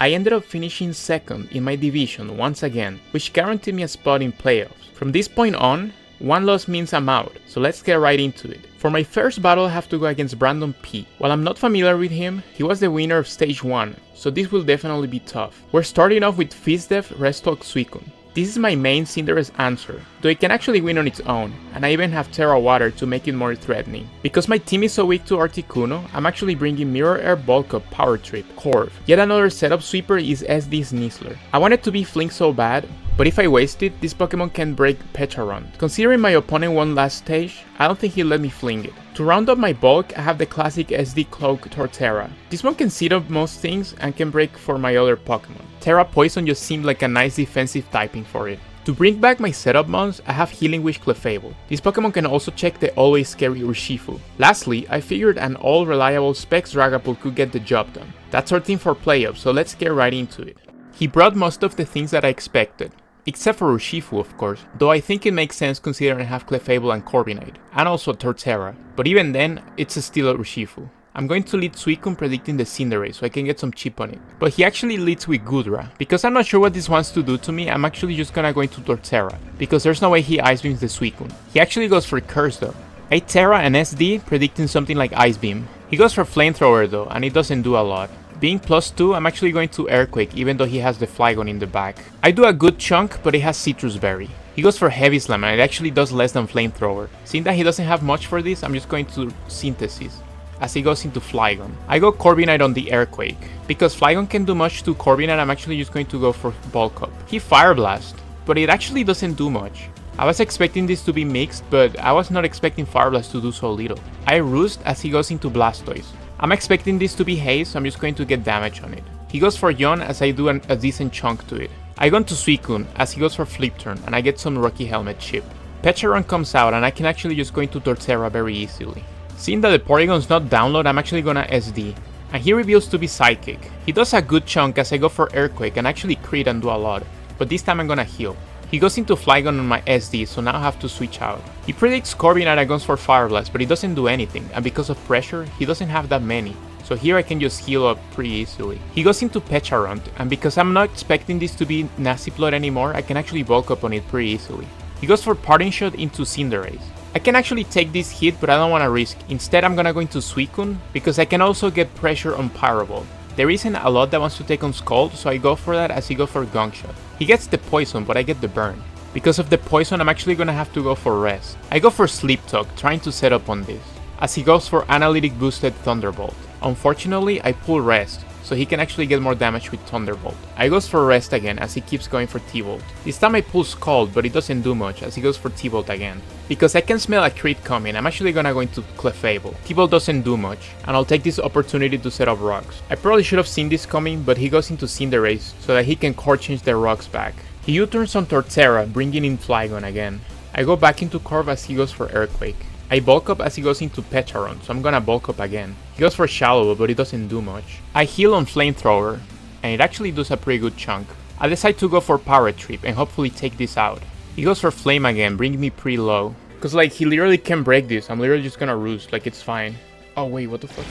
I ended up finishing second in my division once again, which guaranteed me a spot in playoffs. From this point on, one loss means I'm out, so let's get right into it. For my first battle I have to go against Brandon P. While I'm not familiar with him, he was the winner of stage 1, so this will definitely be tough. We're starting off with Fizdef, Restock, Suicune. This is my main Cinderace answer, though it can actually win on its own, and I even have Terra Water to make it more threatening. Because my team is so weak to Articuno, I'm actually bringing Mirror Air, Bulk Up, Power Trip, Corv. Yet another setup sweeper is SD Sneasler. I wanted to be Flink so bad, but if I waste it, this Pokemon can break Pecharunt. Considering my opponent won last stage, I don't think he'll let me fling it. To round up my bulk, I have the classic SD Cloak Torterra. This one can seed up most things and can break for my other Pokemon. Terra Poison just seemed like a nice defensive typing for it. To bring back my setup mons, I have Healing Wish Clefable. This Pokemon can also check the always scary Urshifu. Lastly, I figured an all-reliable Specs Dragapult could get the job done. That's our team for playoffs, so let's get right into it. He brought most of the things that I expected. Except for Urshifu, of course, though I think it makes sense considering I have Clefable and Corviknight, and also Torterra, but even then, it's still a Urshifu. I'm going to lead Suicune predicting the Cinderace so I can get some chip on it, but he actually leads with Goodra. Because I'm not sure what this wants to do to me, I'm actually just gonna go into Torterra, because there's no way he Ice Beams the Suicune. He actually goes for Curse though. I Terra and SD predicting something like Ice Beam. He goes for Flamethrower though, and it doesn't do a lot. Being +2, I'm actually going to Earthquake even though he has the Flygon in the back. I do a good chunk, but it has Citrus Berry. He goes for Heavy Slam and it actually does less than Flamethrower. Seeing that he doesn't have much for this, I'm just going to Synthesis, as he goes into Flygon. I go Corviknight on the Earthquake. Because Flygon can do much to Corviknight, I'm actually just going to go for Bulk Up. He Fire Blast, but it actually doesn't do much. I was expecting this to be mixed, but I was not expecting Fire Blast to do so little. I Roost as he goes into Blastoise. I'm expecting this to be Haze, so I'm just going to get damage on it. He goes for Yawn as I do a decent chunk to it. I go into Suicune as he goes for Flip Turn and I get some Rocky Helmet chip. Pecharunt comes out and I can actually just go into Torterra very easily. Seeing that the Porygon's not download, I'm actually gonna SD. And he reveals to be Psychic. He does a good chunk as I go for Earthquake and actually crit and do a lot. But this time I'm gonna heal. He goes into Flygon on my SD, so now I have to switch out. He predicts Corviknight and goes for Fire Blast, but he doesn't do anything, and because of pressure, he doesn't have that many. So here I can just heal up pretty easily. He goes into Pecharunt, and because I'm not expecting this to be Nasty Plot anymore, I can actually bulk up on it pretty easily. He goes for Parting Shot into Cinderace. I can actually take this hit, but I don't want to risk. Instead, I'm gonna go into Suicune, because I can also get pressure on Pyrobolt. There isn't a lot that wants to take on Scald, so I go for that as he goes for Gong Shot. He gets the Poison, but I get the Burn. Because of the Poison, I'm actually gonna have to go for Rest. I go for Sleep Talk, trying to set up on this, as he goes for Analytic Boosted Thunderbolt. Unfortunately, I pull Rest, so he can actually get more damage with Thunderbolt. I goes for Rest again, as he keeps going for T-Bolt. This time I pull Scald, but it doesn't do much, as he goes for T-Bolt again. Because I can smell a crit coming, I'm actually gonna go into Clefable. T-Bolt doesn't do much, and I'll take this opportunity to set up rocks. I probably should have seen this coming, but he goes into Cinderace, so that he can core change the rocks back. He U-turns on Torterra, bringing in Flygon again. I go back into Corv as he goes for Earthquake. I bulk up as he goes into Pecharunt, so I'm gonna bulk up again. He goes for Shallow, but it doesn't do much. I heal on Flamethrower, and it actually does a pretty good chunk. I decide to go for Power Trip and hopefully take this out. He goes for Flame again, bringing me pretty low. Cause like, he literally can break this, I'm literally just gonna Roost, like it's fine. Oh wait, what the fuck?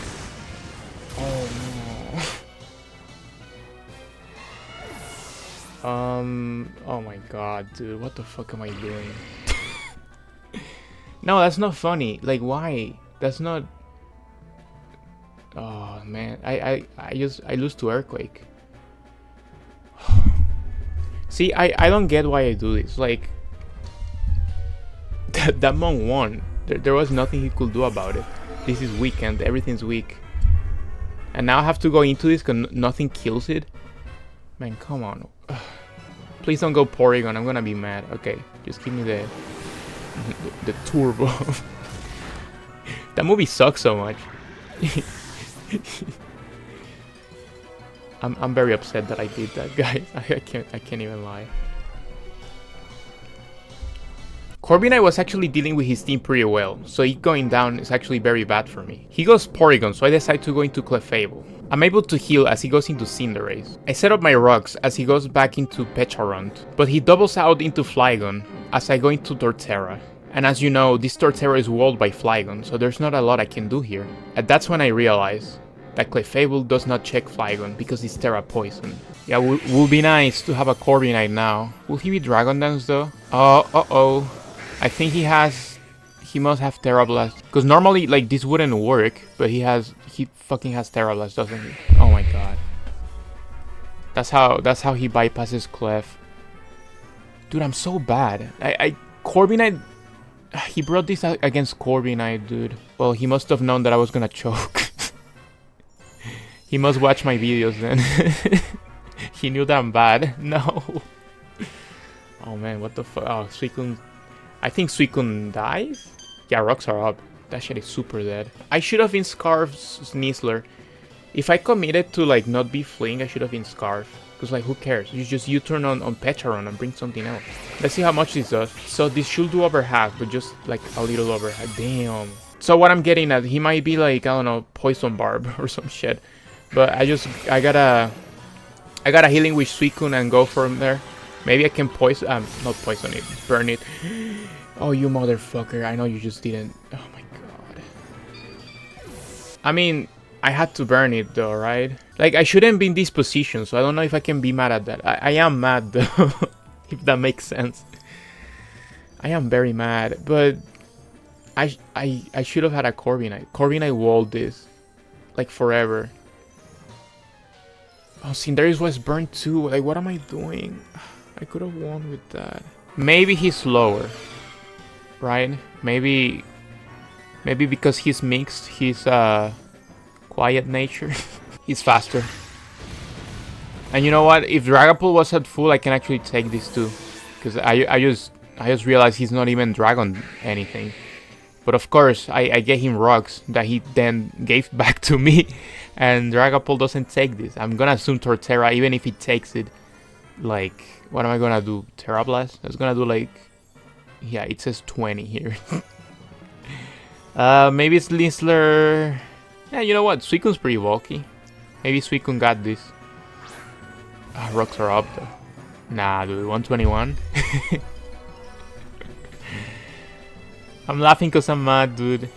Oh no. Oh my god, dude, what the fuck am I doing? No, that's not funny. Like, why? That's not... Oh man, I lose to Earthquake. See, I don't get why I do this. Like, that Mon won. There was nothing he could do about it. This is weak and everything's weak. And now I have to go into this because nothing kills it. Man, come on. Please don't go Porygon, I'm gonna be mad. Okay, just give me the turbo. That movie sucks so much. I'm very upset that I did that, guys. I can't even lie. Corviknight was actually dealing with his team pretty well, so it going down is actually very bad for me. He goes Porygon, so I decide to go into Clefable. I'm able to heal as he goes into Cinderace. I set up my rocks as he goes back into Pecharunt, but he doubles out into Flygon as I go into Torterra. And as you know, this Torterra is walled by Flygon, so there's not a lot I can do here. And that's when I realize that Clefable does not check Flygon because it's Terra Poison. Yeah, would be nice to have a Corviknight now. Will he be Dragon Dance though? Oh. I think he must have Terra Blast. Because normally, like, this wouldn't work, but he fucking has Terra Blast, doesn't he? Oh my god. That's how he bypasses Clef. Dude, I'm so bad. Corviknight, he brought this out against Corviknight, dude. Well, he must have known that I was gonna choke. He must watch my videos then. He knew that I'm bad. No. Oh man, what the fuck? Oh, Suicune. I think Suicune dies? Yeah, rocks are up. That shit is super dead. I should have been Scarf Sneasler. If I committed to like not be Fling, I should have been Scarf. Because like, who cares? You just U-turn on Pecharon and bring something else. Let's see how much this does. So this should do over half, but just like a little over half. Damn. So what I'm getting at, he might be like, I don't know, Poison Barb or some shit. But I gotta Healing Wish Suicune and go from there. Maybe I can not poison it, burn it. Oh, you motherfucker, I know you just didn't. Oh my god. I mean, I had to burn it though, right? Like, I shouldn't be in this position, so I don't know if I can be mad at that. I am mad though, if that makes sense. I am very mad, but I should have had a Corviknight. Corviknight walled this, like, forever. Oh, Cinderace was burned too. Like, what am I doing? I could have won with that. Maybe he's slower, right? Maybe because he's mixed, he's quiet nature. He's faster. And you know what? If Dragapult was at full, I can actually take this too, because I just realized he's not even Dragon anything. But of course, I gave him rocks that he then gave back to me. And Dragapult doesn't take this. I'm gonna assume Torterra, even if he takes it. Like, what am I gonna do? Terra Blast? That's gonna do like... Yeah, it says 20 here. Maybe it's Linsler... Yeah, you know what? Suicune's pretty bulky. Maybe Suicune got this. Rocks are up though. Nah, dude, 121. I'm laughing because I'm mad, dude.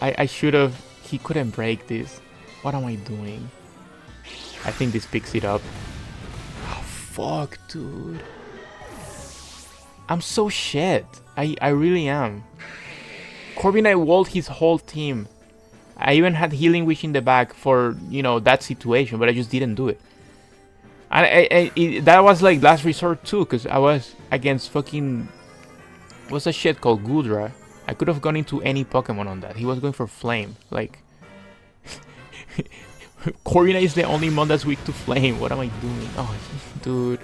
I should have... He couldn't break this. What am I doing? I think this picks it up. Oh, fuck, dude. I'm so shit. I really am. Corviknight walled his whole team. I even had Healing Wish in the back for, you know, that situation, but I just didn't do it. And that was like last resort too, because I was against fucking... What's that shit called? Gudra. I could have gone into any Pokemon on that. He was going for Flame. Like... Corviknight is the only mon that's weak to Flame. What am I doing? Oh, dude.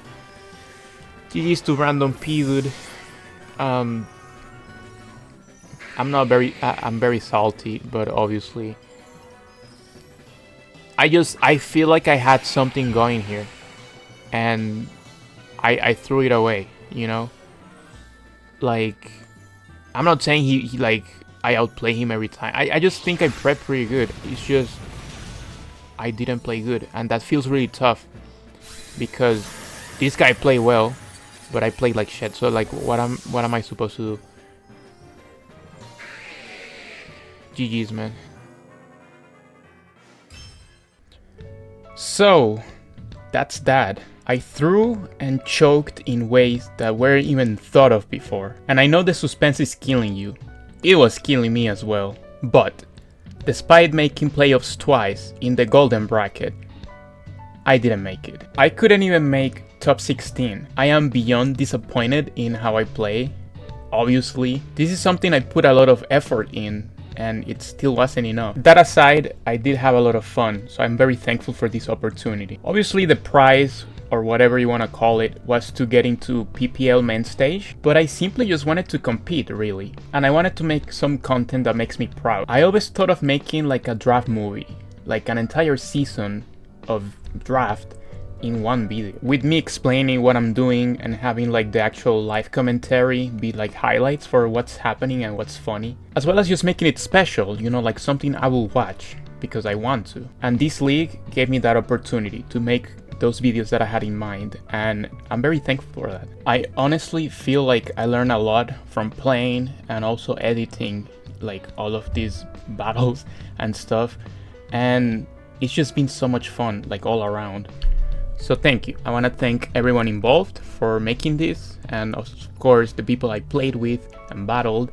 GG's to Random P, dude. I'm very salty, but obviously I feel like I had something going here, and I threw it away, you know. Like, I'm not saying he like I outplay him every time. I just think I prep pretty good. It's just I didn't play good, and that feels really tough because this guy played well, but I played like shit. So like, what am I supposed to do? GG's, man. So that's that. I threw and choked in ways that weren't even thought of before. And I know the suspense is killing you. It was killing me as well. But despite making playoffs twice in the golden bracket, I didn't make it. I couldn't even make top 16. I am beyond disappointed in how I play. Obviously, this is something I put a lot of effort in, and it still wasn't enough. That aside, I did have a lot of fun, so I'm very thankful for this opportunity. Obviously, the prize, or whatever you want to call it, was to get into PPL main stage, but I simply just wanted to compete, really. And I wanted to make some content that makes me proud. I always thought of making like a draft movie, like an entire season of draft in one video, with me explaining what I'm doing and having like the actual live commentary be like highlights for what's happening and what's funny, as well as just making it special, you know, like something I will watch because I want to. And this league gave me that opportunity to make those videos that I had in mind, and I'm very thankful for that. I honestly feel like I learned a lot from playing and also editing like all of these battles and stuff, and it's just been so much fun, like all around. So thank you. I want to thank everyone involved for making this, and of course the people I played with and battled,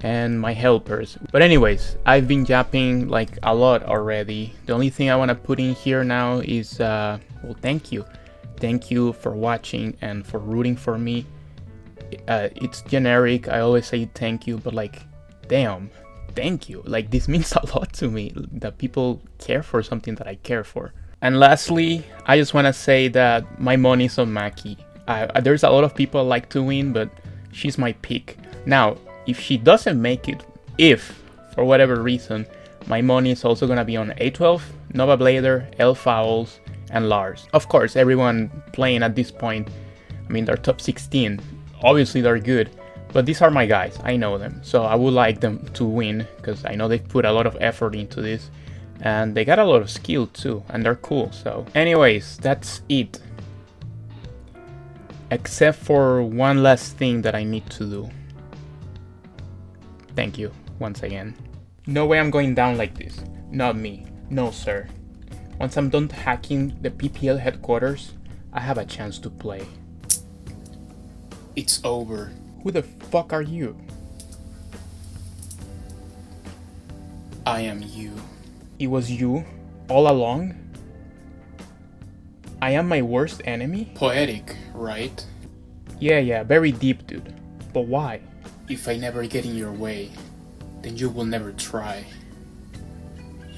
and my helpers. But anyways, I've been yapping like a lot already. The only thing I want to put in here now is, well, thank you. Thank you for watching and for rooting for me. It's generic, I always say thank you, but like, damn, thank you. Like, this means a lot to me, that people care for something that I care for. And lastly, I just want to say that my money's on Maki. There's a lot of people I like to win, but she's my pick. Now, if she doesn't make it, if, for whatever reason, my money is also gonna be on A12, Nova Blader, Elf Owls, and Lars. Of course, everyone playing at this point, I mean, they're top 16. Obviously, they're good, but these are my guys. I know them, so I would like them to win, because I know they've put a lot of effort into this, and they got a lot of skill too, and they're cool. So anyways, that's it. Except for one last thing that I need to do. Thank you, once again. No way I'm going down like this. Not me. No, sir. Once I'm done hacking the PPL headquarters, I have a chance to play. It's over. Who the fuck are you? I am you. It was you? All along? I am my worst enemy? Poetic, right? Yeah, very deep, dude. But why? If I never get in your way, then you will never try.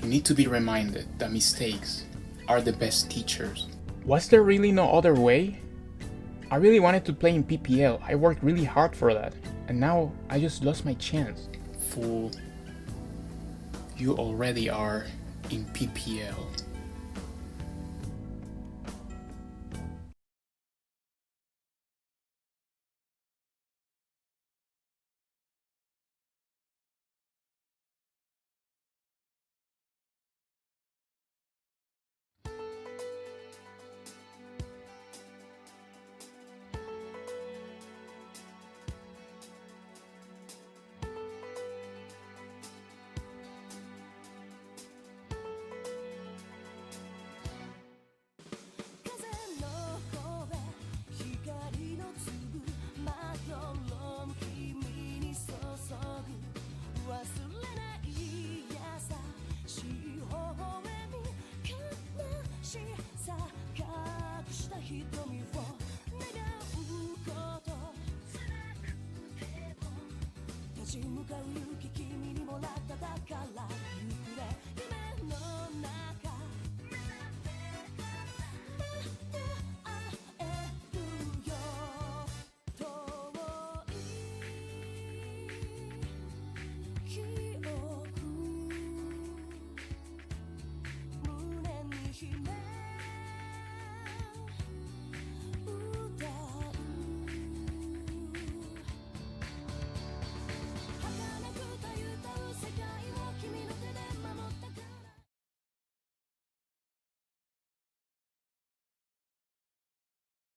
You need to be reminded that mistakes are the best teachers. Was there really no other way? I really wanted to play in PPL. I worked really hard for that. And now I just lost my chance. Fool. You already are in PPL. She